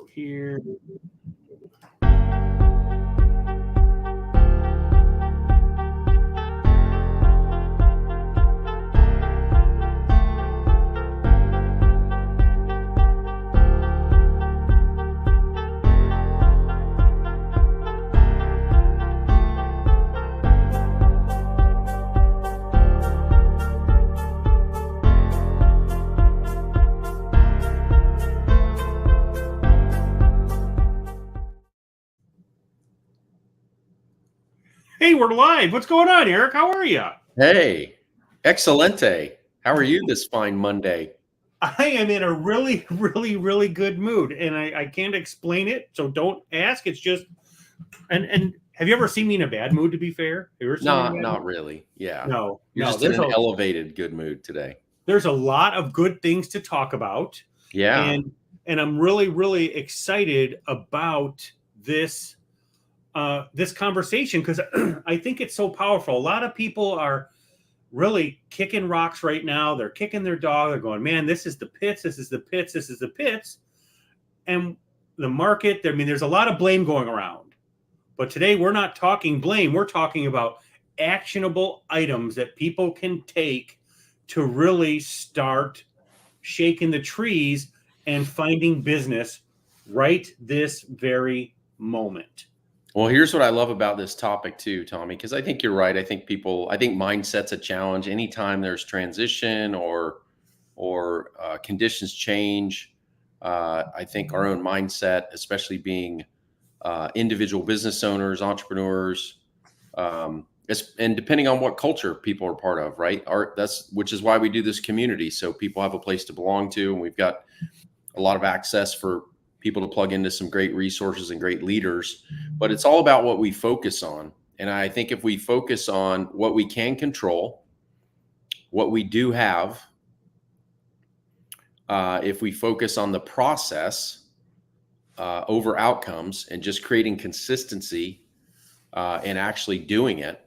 go here. Hey, we're live. What's going on, Eric? How are you? Hey, excelente. How are you this fine Monday? I am in a really, really, really good mood, and I can't explain it, so don't ask. It's just, and have you ever seen me in a bad mood? To be fair, have you ever seen me in a bad Not mood? really. Yeah. No, You're no. just in an elevated good mood today. There's a lot of good things to talk about, Yeah. and I'm really, really excited about this this conversation because I think it's so powerful. A lot of people are really kicking rocks right now. They're kicking their dog. They're going, man, this is the pits. This is the pits. This is the pits. And the market, I mean, there's a lot of blame going around. But today we're not talking blame. We're talking about actionable items that people can take to really start shaking the trees and finding business right this very moment. Well, here's what I love about this topic too, Tommy, because I think you're right. I think mindset's a challenge. Anytime there's transition or conditions change, I think our own mindset, especially being individual business owners, entrepreneurs, and depending on what culture people are part of, right? Which is why we do this community, so people have a place to belong to, and we've got a lot of access for people to plug into some great resources and great leaders. But it's all about what we focus on. And I think if we focus on what we can control, what we do have, if we focus on the process over outcomes and just creating consistency and actually doing it,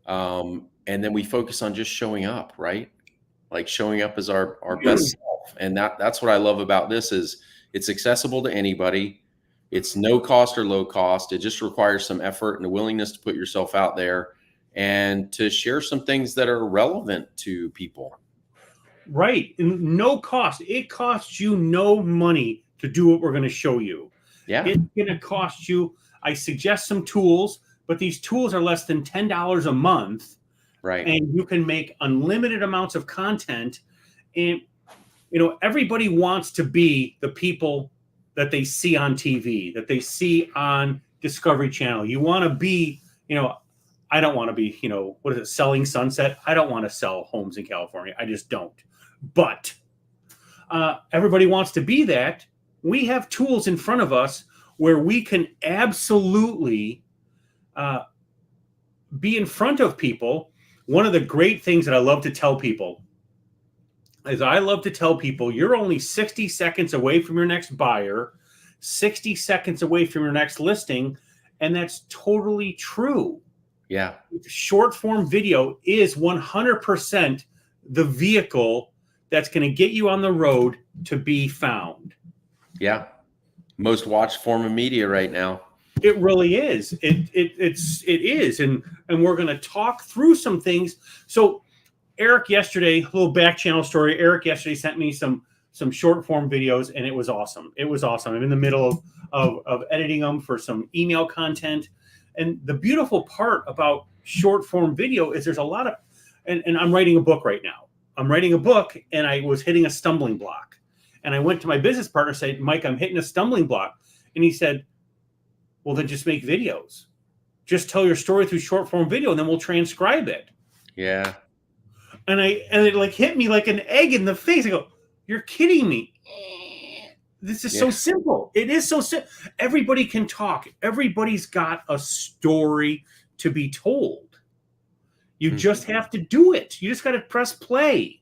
and then we focus on just showing up, right? Like showing up as our best self. And that's what I love about this is it's accessible to anybody. It's no cost or low cost. It just requires some effort and a willingness to put yourself out there and to share some things that are relevant to people. Right. No cost. It costs you no money to do what we're going to show you. Yeah. It's going to cost you. I suggest some tools, but these tools are less than $10 a month. Right. And you can make unlimited amounts of content. And, you know, everybody wants to be the people that they see on TV, that they see on Discovery Channel. You want to be, you know, I don't want to be, you know, what is it, selling sunset? I don't want to sell homes in California. I just don't. But everybody wants to be that. We have tools in front of us where we can absolutely be in front of people. One of the great things that I love to tell people is you're only 60 seconds away from your next buyer, 60 seconds away from your next listing. And that's totally true. Yeah. Short form video is 100% the vehicle that's going to get you on the road to be found. Yeah. Most watched form of media right now. It really is. It is. And we're going to talk through some things. So Eric yesterday, a little back channel story. Eric yesterday sent me some short form videos, and it was awesome. It was awesome. I'm in the middle of editing them for some email content. And the beautiful part about short form video is there's a lot of, and I'm writing a book right now. I'm writing a book, and I was hitting a stumbling block. And I went to my business partner and said, Mike, I'm hitting a stumbling block. And he said, well, then just make videos. Just tell your story through short form video, and then we'll transcribe it. Yeah. And it like hit me like an egg in the face. I go, you're kidding me. This is so simple. It is so simple. Everybody can talk. Everybody's got a story to be told. You just have to do it. You just got to press play.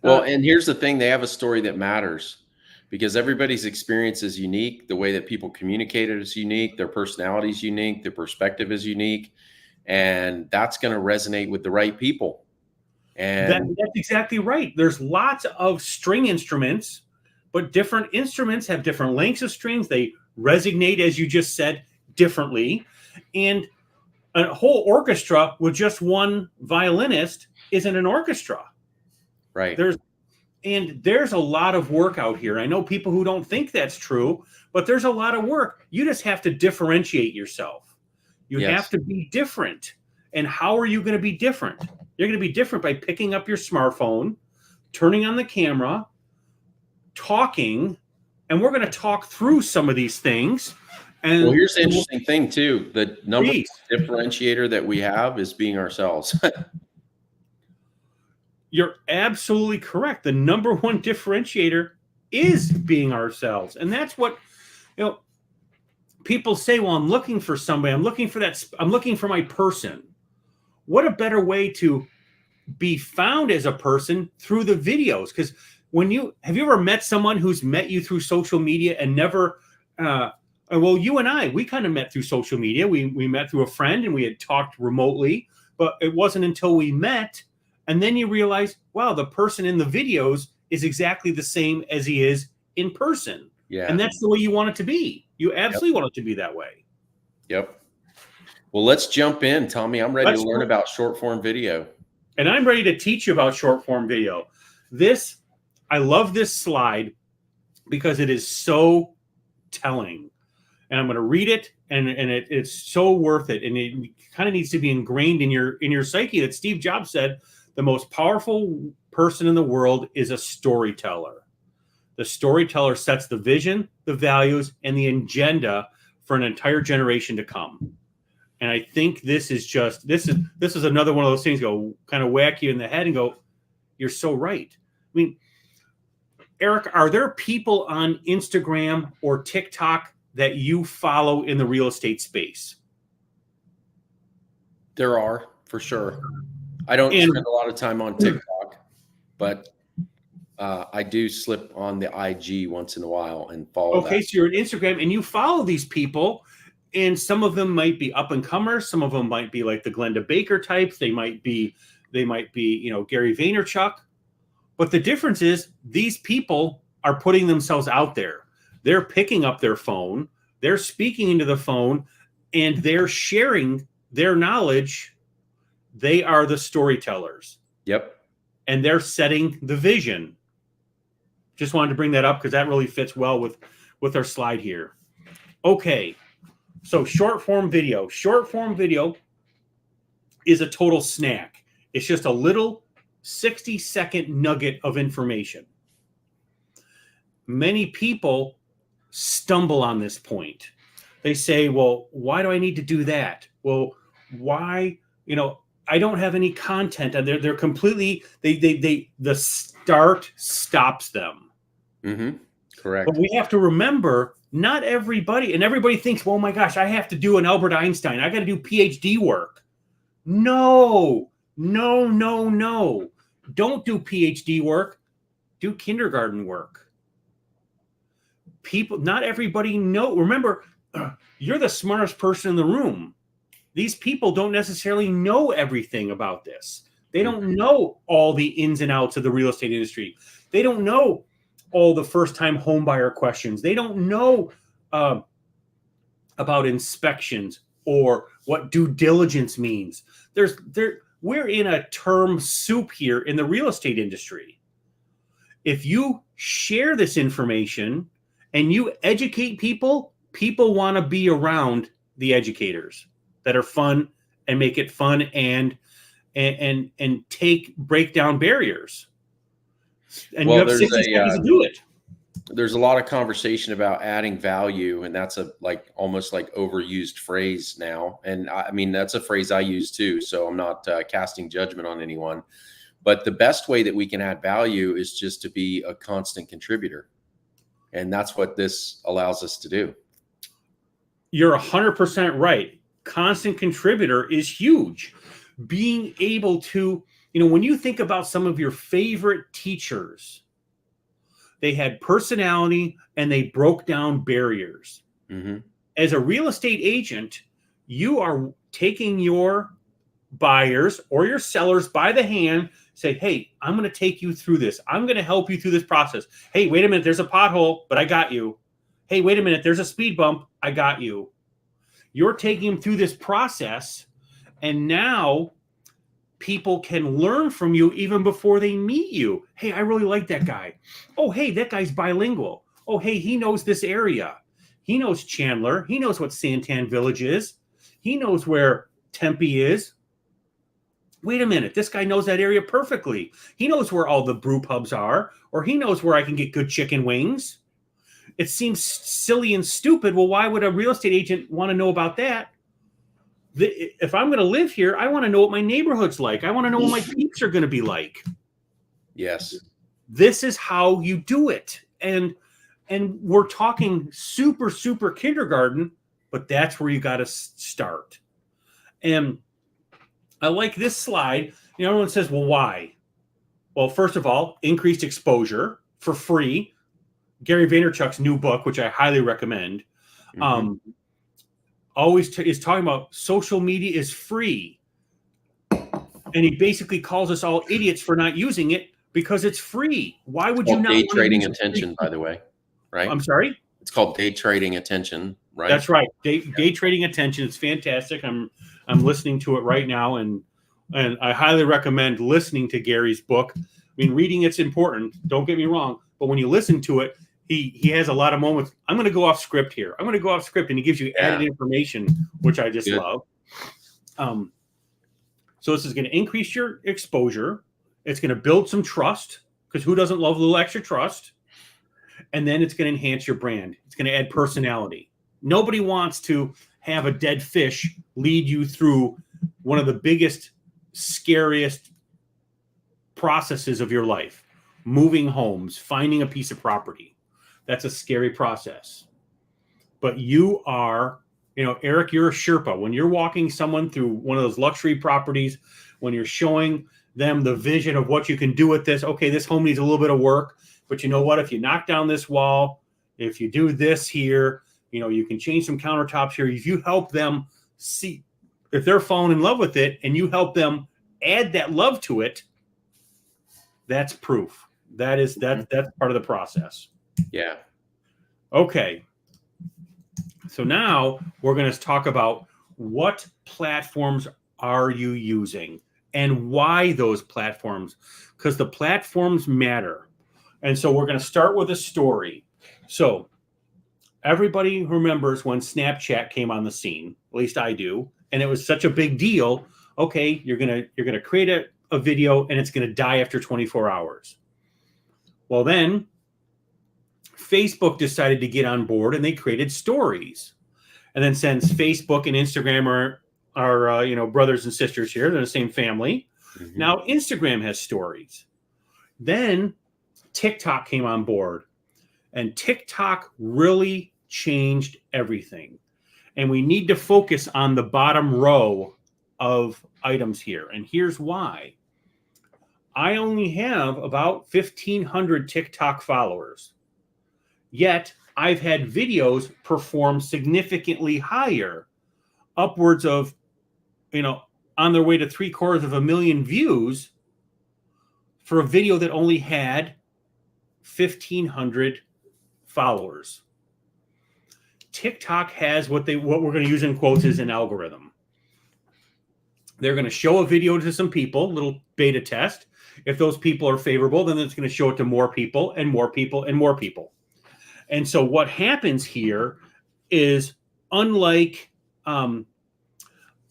Well, and here's the thing. They have a story that matters because everybody's experience is unique. The way that people communicate it is unique. Their personality is unique. Their perspective is unique. And that's going to resonate with the right people. And that's exactly right. There's lots of string instruments, but different instruments have different lengths of strings. They resonate, as you just said, differently. And a whole orchestra with just one violinist isn't an orchestra. Right. There's a lot of work out here. I know people who don't think that's true, but there's a lot of work. You just have to differentiate yourself. You Yes. have to be different. And how are you going to be different? You're going to be different by picking up your smartphone, turning on the camera, talking, and we're going to talk through some of these things. And Well, here's the interesting thing too. The number Please. one differentiator that we have is being ourselves. You're absolutely correct. The number one differentiator is being ourselves. And that's what, people say, well, I'm looking for somebody. I'm looking for my person. What a better way to be found as a person through the videos. Because have you ever met someone who's met you through social media and never, well, you and I, we kind of met through social media. We met through a friend and we had talked remotely, but it wasn't until we met. And then you realize, wow, the person in the videos is exactly the same as he is in person. Yeah. And that's the way you want it to be. You absolutely want it to be that way. Yep. Well, let's jump in, Tommy. I'm ready to learn about short form video. And I'm ready to teach you about short form video. I love this slide because it is so telling. And I'm going to read it, and it's so worth it. And it kind of needs to be ingrained in your psyche that Steve Jobs said, the most powerful person in the world is a storyteller. The storyteller sets the vision, the values, and the agenda for an entire generation to come. And I think this is another one of those things go kind of whack you in the head and go, you're so right. I mean, Eric, are there people on Instagram or TikTok that you follow in the real estate space? There are, for sure. I don't spend a lot of time on TikTok, but I do slip on the IG once in a while and follow. Okay, so you're on Instagram and you follow these people, and some of them might be up and comers. Some of them might be like the Glenda Baker types. They might be, Gary Vaynerchuk. But the difference is these people are putting themselves out there. They're picking up their phone, they're speaking into the phone, and they're sharing their knowledge. They are the storytellers. Yep. And they're setting the vision. Just wanted to bring that up because that really fits well with our slide here. Okay. So short form video. Short form video is a total snack. It's just a little 60-second nugget of information. Many people stumble on this point. They say, well, why do I need to do that? Well, why, I don't have any content, and they're completely, the start stops them. Mm-hmm. Correct. But we have to remember, not everybody, and everybody thinks, well, oh my gosh, I have to do an Albert Einstein. I got to do PhD work. No. Don't do PhD work. Do kindergarten work. Not everybody know. Remember, you're the smartest person in the room. These people don't necessarily know everything about this. They don't know all the ins and outs of the real estate industry. They don't know all the first-time home buyer questions. They don't know about inspections or what due diligence means. We're in a term soup here in the real estate industry. If you share this information and you educate people, people want to be around the educators that are fun and make it fun and break down barriers. And you have 60 seconds to do it. There's a lot of conversation about adding value, and that's almost like overused phrase now. And I mean, that's a phrase I use too. So I'm not casting judgment on anyone, but the best way that we can add value is just to be a constant contributor. And that's what this allows us to do. You're 100% right. Constant contributor is huge. Being able to, when you think about some of your favorite teachers, they had personality and they broke down barriers. Mm-hmm. As a real estate agent, you are taking your buyers or your sellers by the hand, say, hey, I'm going to take you through this. I'm going to help you through this process. Hey, wait a minute, there's a pothole, but I got you. Hey, wait a minute, there's a speed bump. I got you. You're taking them through this process, and now people can learn from you even before they meet you. Hey, I really like that guy. Oh, hey, that guy's bilingual. Oh, hey, he knows this area. He knows Chandler. He knows what Santan Village is. He knows where Tempe is. Wait a minute, this guy knows that area perfectly. He knows where all the brew pubs are, or he knows where I can get good chicken wings. It seems silly and stupid. Well, why would a real estate agent want to know about that? If I'm going to live here, I want to know what my neighborhood's like. I want to know what my peeps are going to be like. Yes. This is how you do it. And we're talking super, super kindergarten, but that's where you got to start. And I like this slide. You know, everyone says, well, why? Well, first of all, increased exposure for free. Gary Vaynerchuk's new book, which I highly recommend, is talking about social media is free. And he basically calls us all idiots for not using it because it's free. Why would you not? Day trading attention, by the way, right? I'm sorry? It's called day trading attention, right? That's right. Day trading attention. It's fantastic. I'm listening to it right now, and I highly recommend listening to Gary's book. I mean, reading it's important. Don't get me wrong, but when you listen to it, he has a lot of moments. I'm going to go off script here. I'm going to go off script, and he gives you added information, which I just love. So this is going to increase your exposure. It's going to build some trust, because who doesn't love a little extra trust? And then it's going to enhance your brand. It's going to add personality. Nobody wants to have a dead fish lead you through one of the biggest, scariest processes of your life. Moving homes, finding a piece of property. That's a scary process. But you are, Eric, you're a Sherpa. When you're walking someone through one of those luxury properties, when you're showing them the vision of what you can do with this, okay, this home needs a little bit of work, but you know what? If you knock down this wall, if you do this here, you can change some countertops here. If you help them see, if they're falling in love with it and you help them add that love to it, that's proof. That's part of the process. Yeah. Okay. So now we're going to talk about what platforms are you using and why those platforms, because the platforms matter. And so we're going to start with a story. So everybody remembers when Snapchat came on the scene, at least I do, and it was such a big deal. Okay, you're going to create a video and it's going to die after 24 hours. Well, then Facebook decided to get on board and they created stories. And then since Facebook and Instagram are brothers and sisters here, they're the same family. Mm-hmm. Now Instagram has stories. Then TikTok came on board, and TikTok really changed everything. And we need to focus on the bottom row of items here. And here's why. I only have about 1,500 TikTok followers. Yet I've had videos perform significantly higher, upwards of, on their way to 750,000 views for a video that only had 1,500 followers. TikTok has what we're going to use in quotes is an algorithm. They're going to show a video to some people, little beta test. If those people are favorable, then it's going to show it to more people and more people and more people. And so what happens here is unlike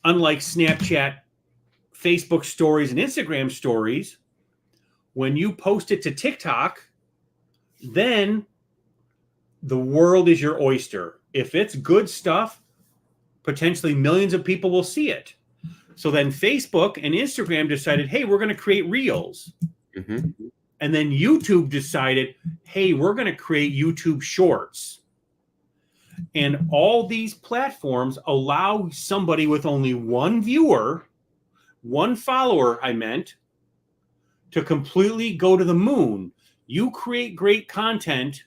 Snapchat, Facebook stories, and Instagram stories, when you post it to TikTok, then the world is your oyster. If it's good stuff, potentially millions of people will see it. So then Facebook and Instagram decided, hey, we're going to create Reels. Mm-hmm. And then YouTube decided, hey, we're going to create YouTube Shorts. And all these platforms allow somebody with only one viewer, one follower, to completely go to the moon. You create great content,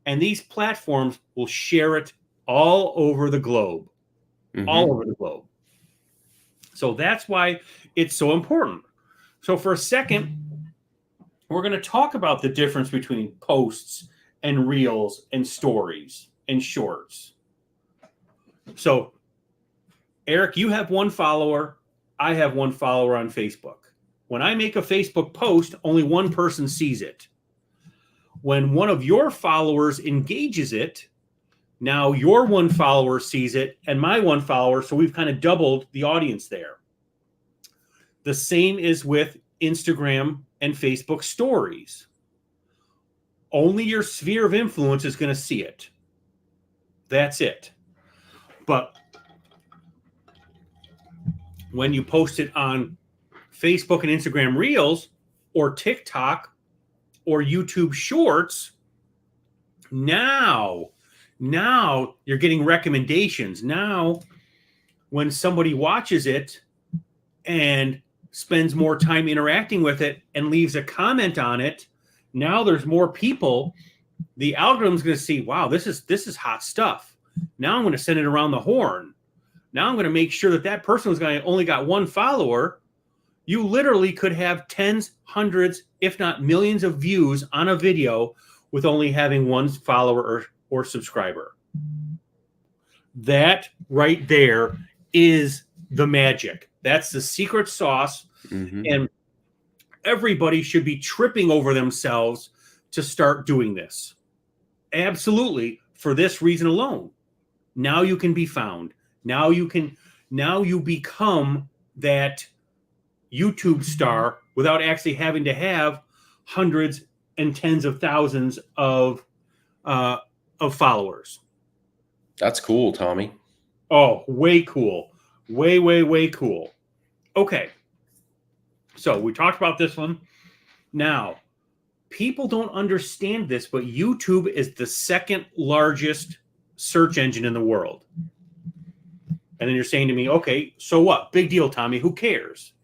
and these platforms will share it all over the globe. Mm-hmm. All over the globe. So that's why it's so important. So for a second, we're going to talk about the difference between posts and reels and stories and shorts. So, Eric, you have one follower. I have one follower on Facebook. When I make a Facebook post, only one person sees it. When one of your followers engages it, now your one follower sees it and my one follower, so we've kind of doubled the audience there. The same is with Instagram and Facebook stories. Only your sphere of influence is going to see it. That's it. But when you post it on Facebook and Instagram Reels or TikTok or YouTube Shorts, now you're getting recommendations. Now, when somebody watches it and spends more time interacting with it and leaves a comment on it, now there's more people. The algorithm's going to see, wow, this is hot stuff. Now I'm going to send it around the horn. Now I'm going to make sure that person was going to only got one follower. You literally could have tens, hundreds, if not millions of views on a video with only having one follower or subscriber. That right there is the magic. That's the secret sauce. Mm-hmm. And everybody should be tripping over themselves to start doing this. Absolutely, for this reason alone. Now you can be found. Now you become that YouTube star without actually having to have hundreds and tens of thousands of followers. That's cool, Tommy. Oh, way cool. Way cool. Okay. So we talked about this one. Now, people don't understand this, but YouTube is the second largest search engine in the world. And then you're saying to me, okay, so what? Big deal, Tommy. Who cares?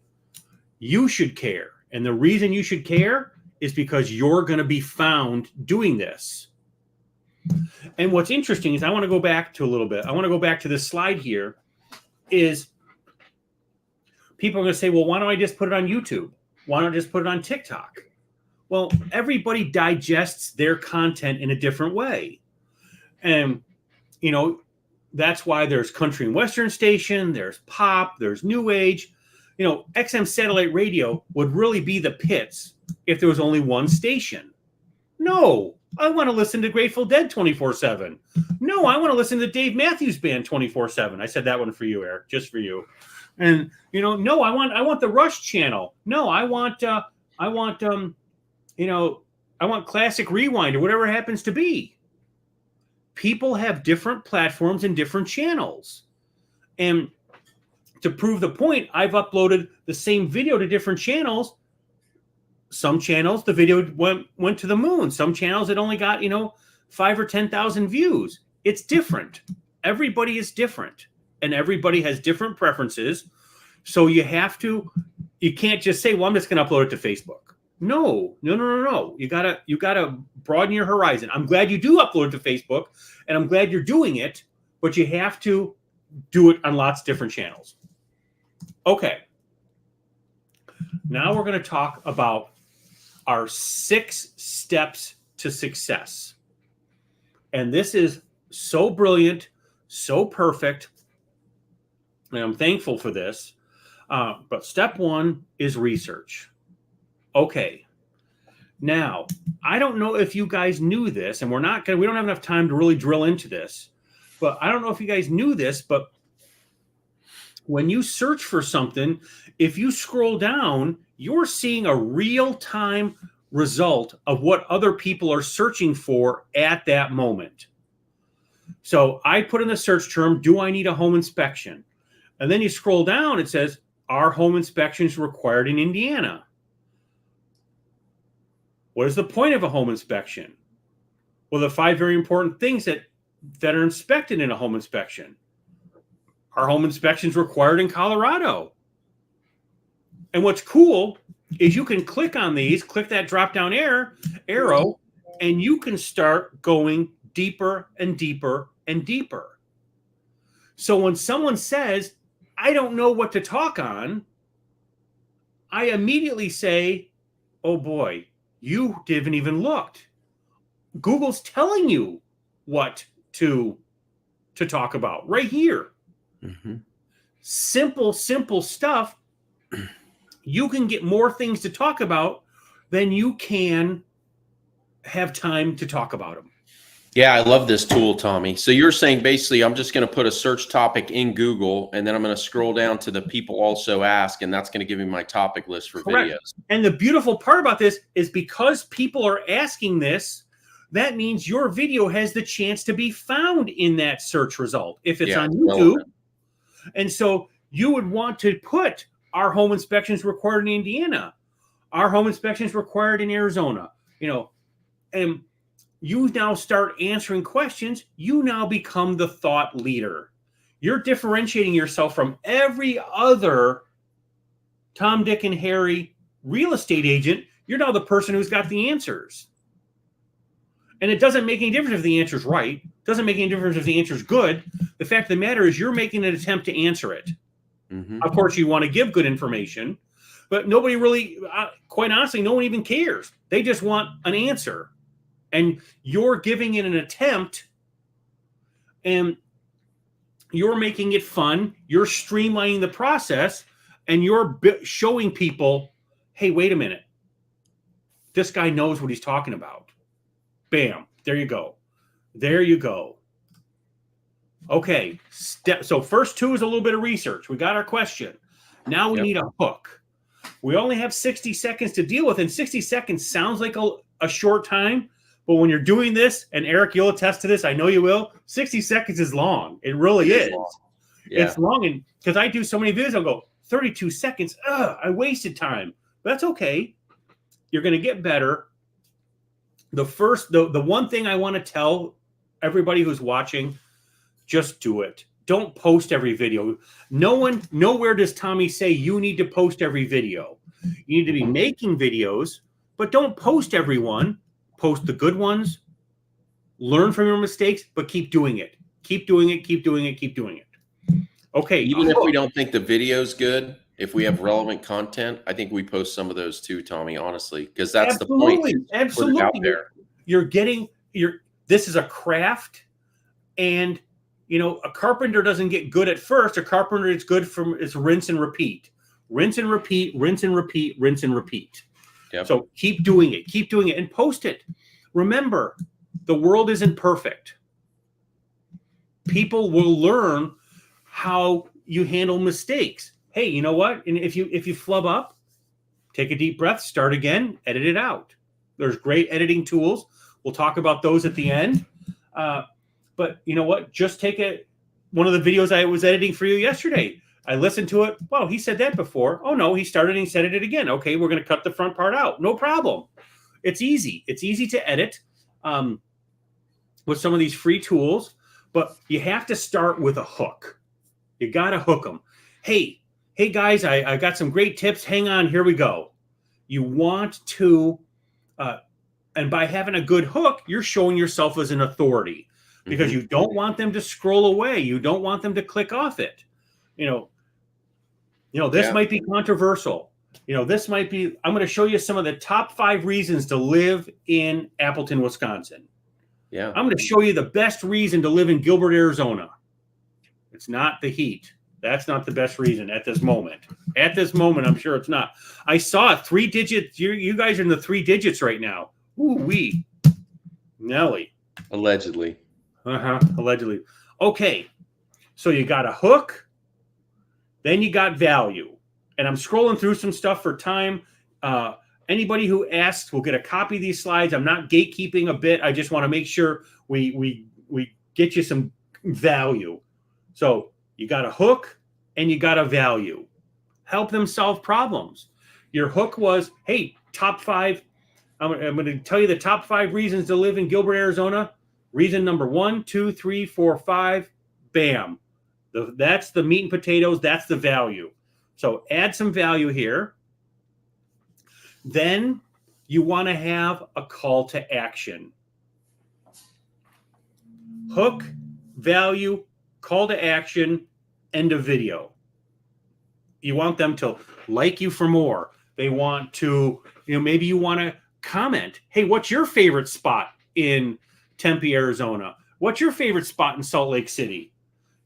You should care. And the reason you should care is because you're going to be found doing this. And what's interesting is I want to go back to this slide here is people are going to say, well, why don't I just put it on YouTube? Why don't I just put it on TikTok? Well, everybody digests their content in a different way. And, that's why there's country and western station, there's pop, there's new age. XM satellite radio would really be the pits if there was only one station. No, I want to listen to Grateful Dead 24/7. No, I want to listen to Dave Matthews Band 24/7. I said that one for you, Eric, just for you. And no, I want the Rush channel. No, I want Classic Rewind or whatever it happens to be. People have different platforms and different channels. And to prove the point, I've uploaded the same video to different channels. Some channels, the video went to the moon. Some channels, it only got, 5 or 10,000 views. It's different. Everybody is different. And everybody has different preferences. So you can't just say, well, I'm just going to upload it to Facebook. No. You gotta broaden your horizon. I'm glad you do upload it to Facebook, and I'm glad you're doing it, but you have to do it on lots of different channels. Okay. Now we're going to talk about our 6 steps to success. And this is so brilliant, so perfect, and I'm thankful for this. But step 1 is research. Okay. Now, I don't know if you guys knew this, and we don't have enough time to really drill into this, but I don't know if you guys knew this, but when you search for something, if you scroll down, you're seeing a real-time result of what other people are searching for at that moment. So I put in the search term, do I need a home inspection? And then you scroll down, it says, are home inspections required in Indiana? What is the point of a home inspection? Well, the 5 very important things that are inspected in a home inspection. Are home inspections required in Colorado? And what's cool is you can click on these, click that drop-down arrow, and you can start going deeper and deeper and deeper. So when someone says, I don't know what to talk on, I immediately say, oh boy, you didn't even looked. Google's telling you what to talk about right here. Mm-hmm. Simple stuff. You can get more things to talk about than you can have time to talk about them. Yeah, I love this tool, Tommy. So you're saying basically I'm just going to put a search topic in Google, and then I'm going to scroll down to the people also ask, and that's going to give me my topic list for Correct. videos. And the beautiful part about this is because people are asking this, that means your video has the chance to be found in that search result if it's on YouTube. Relevant. And so you would want to put our home inspections required in Indiana, our home inspections required in Arizona, and you now start answering questions. You now become the thought leader. You're differentiating yourself from every other Tom, Dick, and Harry real estate agent. You're now the person who's got the answers. And it doesn't make any difference if the answer's right. It doesn't make any difference if the answer's good. The fact of the matter is you're making an attempt to answer it. Mm-hmm. Of course, you want to give good information, but nobody really, quite honestly, no one even cares. They just want an answer. And you're giving it an attempt, and you're making it fun. You're streamlining the process, and you're showing people, hey, wait a minute. This guy knows what he's talking about. Bam. There you go. There you go. Okay. So first two is a little bit of research. We got our question. Now we need a hook. We only have 60 seconds to deal with, and 60 seconds sounds like a short time. But when you're doing this, and Eric, you'll attest to this, I know you will, 60 seconds is long. It really is. Yeah. It's long. And because I do so many videos, I'll go 32 seconds. I wasted time. But that's okay. You're going to get better. The one thing I want to tell everybody who's watching, just do it. Don't post every video. Nowhere does Tommy say you need to post every video. You need to be making videos, but don't post every one. Post the good ones, learn from your mistakes, but keep doing it. Keep doing it, keep doing it, keep doing it. Okay. Even if we don't think the video's good, if we have relevant content, I think we post some of those too, Tommy, honestly, because that's the point. Absolutely. Put it out there. This is a craft, and a carpenter doesn't get good at first. A carpenter is good from it's rinse and repeat. Rinse and repeat, rinse and repeat, rinse and repeat. Yep. So keep doing it, and post it. Remember, the world isn't perfect. People will learn how you handle mistakes. Hey, you know what? And if you flub up, take a deep breath, start again, edit it out. There's great editing tools. We'll talk about those at the end. But you know what? Just take one of the videos I was editing for you yesterday. I listened to it. Well, he said that before. Oh, no, he started and he said it again. Okay, we're going to cut the front part out. No problem. It's easy. It's easy to edit with some of these free tools, but you have to start with a hook. You got to hook them. Hey, guys, I got some great tips. Hang on. Here we go. You want to, and by having a good hook, you're showing yourself as an authority because you don't want them to scroll away. You don't want them to click off it. This might be controversial. This might be, I'm going to show you some of the top 5 reasons to live in Appleton, Wisconsin. Yeah. I'm going to show you the best reason to live in Gilbert, Arizona. It's not the heat. That's not the best reason at this moment. At this moment, I'm sure it's not. I saw 3 digits. You guys are in the 3 digits right now. Ooh-wee. Nelly. Allegedly. Allegedly. Okay. So you got a hook. Then you got value. And I'm scrolling through some stuff for time. Anybody who asks will get a copy of these slides. I'm not gatekeeping a bit. I just want to make sure we get you some value. So you got a hook and you got a value. Help them solve problems. Your hook was, hey, top 5. I'm going to tell you the top 5 reasons to live in Gilbert, Arizona. Reason number 1, 2, 3, 4, 5. Bam. That's the meat and potatoes. That's the value. So add some value here. Then you want to have a call to action. Hook, value, call to action, end of video. You want them to like you for more, They want to, maybe you want to comment. Hey, what's your favorite spot in Tempe, Arizona? What's your favorite spot in Salt Lake City?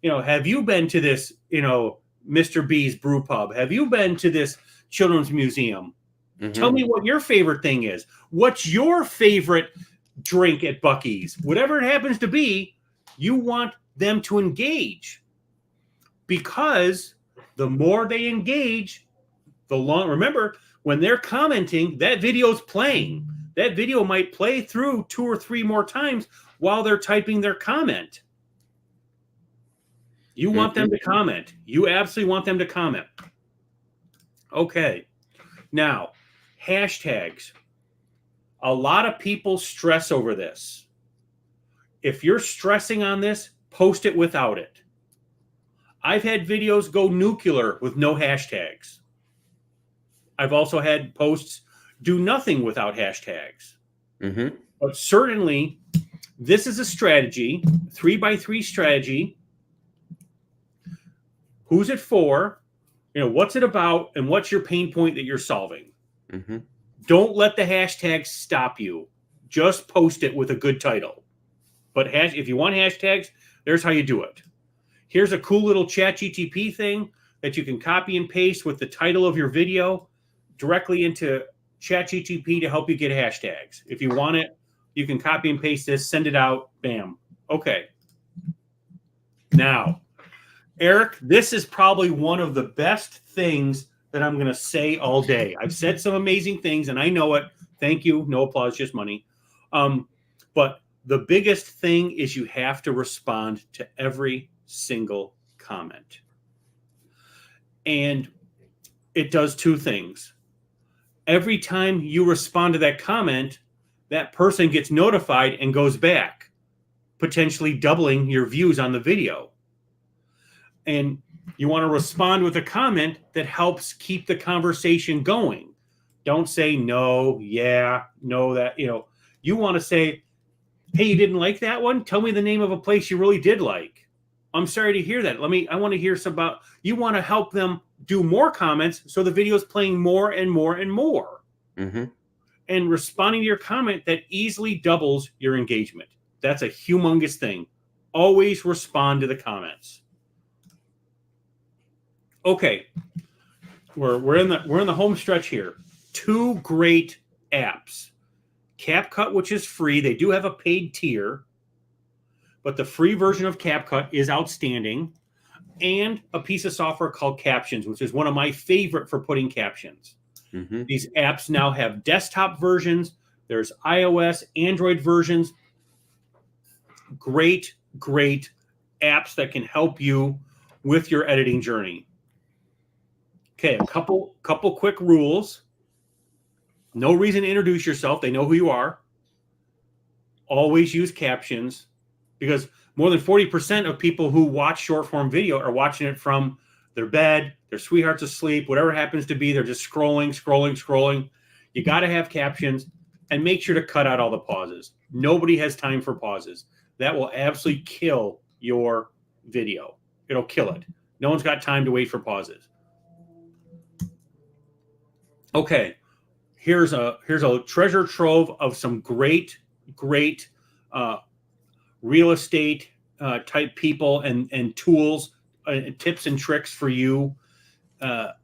Have you been to this, Mr. B's Brew Pub? Have you been to this children's museum? Mm-hmm. Tell me what your favorite thing is. What's your favorite drink at Buc-ee's? Whatever it happens to be, you want them to engage, because the more they engage, the longer. Remember, when they're commenting, that video's playing. That video might play through 2 or 3 more times while they're typing their comment. You want them to comment. You absolutely want them to comment. Okay. Now, hashtags. A lot of people stress over this. If you're stressing on this, post it without it. I've had videos go nuclear with no hashtags. I've also had posts do nothing without hashtags. Mm-hmm. But certainly, this is a strategy, 3x3 strategy. Who's it for? What's it about? And what's your pain point that you're solving? Mm-hmm. Don't let the hashtags stop you. Just post it with a good title. But if you want hashtags, there's how you do it. Here's a cool little ChatGPT thing that you can copy and paste with the title of your video directly into ChatGPT to help you get hashtags. If you want it, you can copy and paste this, send it out, bam. Okay. Now, Eric, this is probably one of the best things that I'm going to say all day. I've said some amazing things, and I know it. Thank you. No applause, just money. But the biggest thing is you have to respond to every single comment. And it does 2 things. Every time you respond to that comment, that person gets notified and goes back, potentially doubling your views on the video. And you want to respond with a comment that helps keep the conversation going. Don't say no, yeah, no, that, you want to say, hey, you didn't like that one? Tell me the name of a place you really did like. I'm sorry to hear that. I want to hear some about, you want to help them do more comments so the video is playing more and more and more. Mm-hmm. And responding to your comment, that easily doubles your engagement. That's a humongous thing. Always respond to the comments. Okay, we're in the home stretch here. 2 great apps. CapCut, which is free. They do have a paid tier, but the free version of CapCut is outstanding. And a piece of software called Captions, which is one of my favorite for putting captions. Mm-hmm. These apps now have desktop versions. There's iOS, Android versions. Great, great apps that can help you with your editing journey. Okay, a couple quick rules. No reason to introduce yourself. They know who you are. Always use captions, because more than 40% of people who watch short form video are watching it from their bed, their sweetheart's asleep, whatever it happens to be. They're just scrolling. You got to have captions, and make sure to cut out all the pauses. Nobody has time for pauses. That will absolutely kill your video. It'll kill it. No one's got time to wait for pauses. Okay, here's a treasure trove of some great real estate type people and tools, tips and tricks for you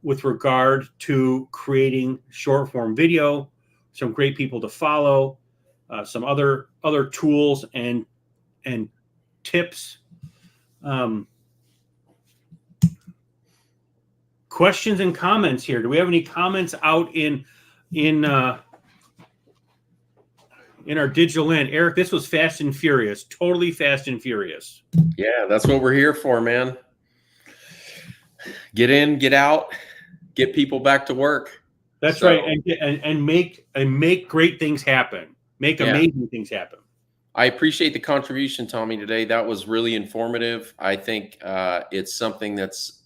with regard to creating short form video. Some great people to follow, some other tools and tips. Questions and comments here. Do we have any comments out in our digital end? Eric, this was fast and furious. Totally fast and furious. Yeah, that's what we're here for, man. Get in, get out, get people back to work. That's right, and make great things happen. Make amazing things happen. I appreciate the contribution, Tommy, today. That was really informative. I think it's something that's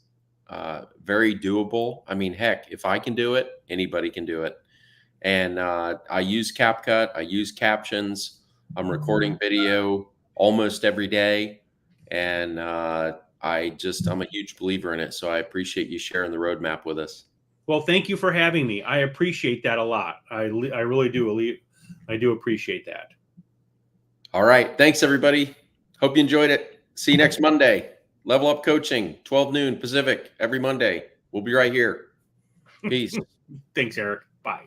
very doable. I mean, heck, if I can do it, anybody can do it. And I use CapCut. I use Captions. I'm recording video almost every day. And I'm a huge believer in it. So I appreciate you sharing the roadmap with us. Well, thank you for having me. I appreciate that a lot. I really do. I do appreciate that. All right. Thanks, everybody. Hope you enjoyed it. See you next Monday. Level Up Coaching, 12 noon Pacific, every Monday. We'll be right here. Peace. Thanks, Eric. Bye.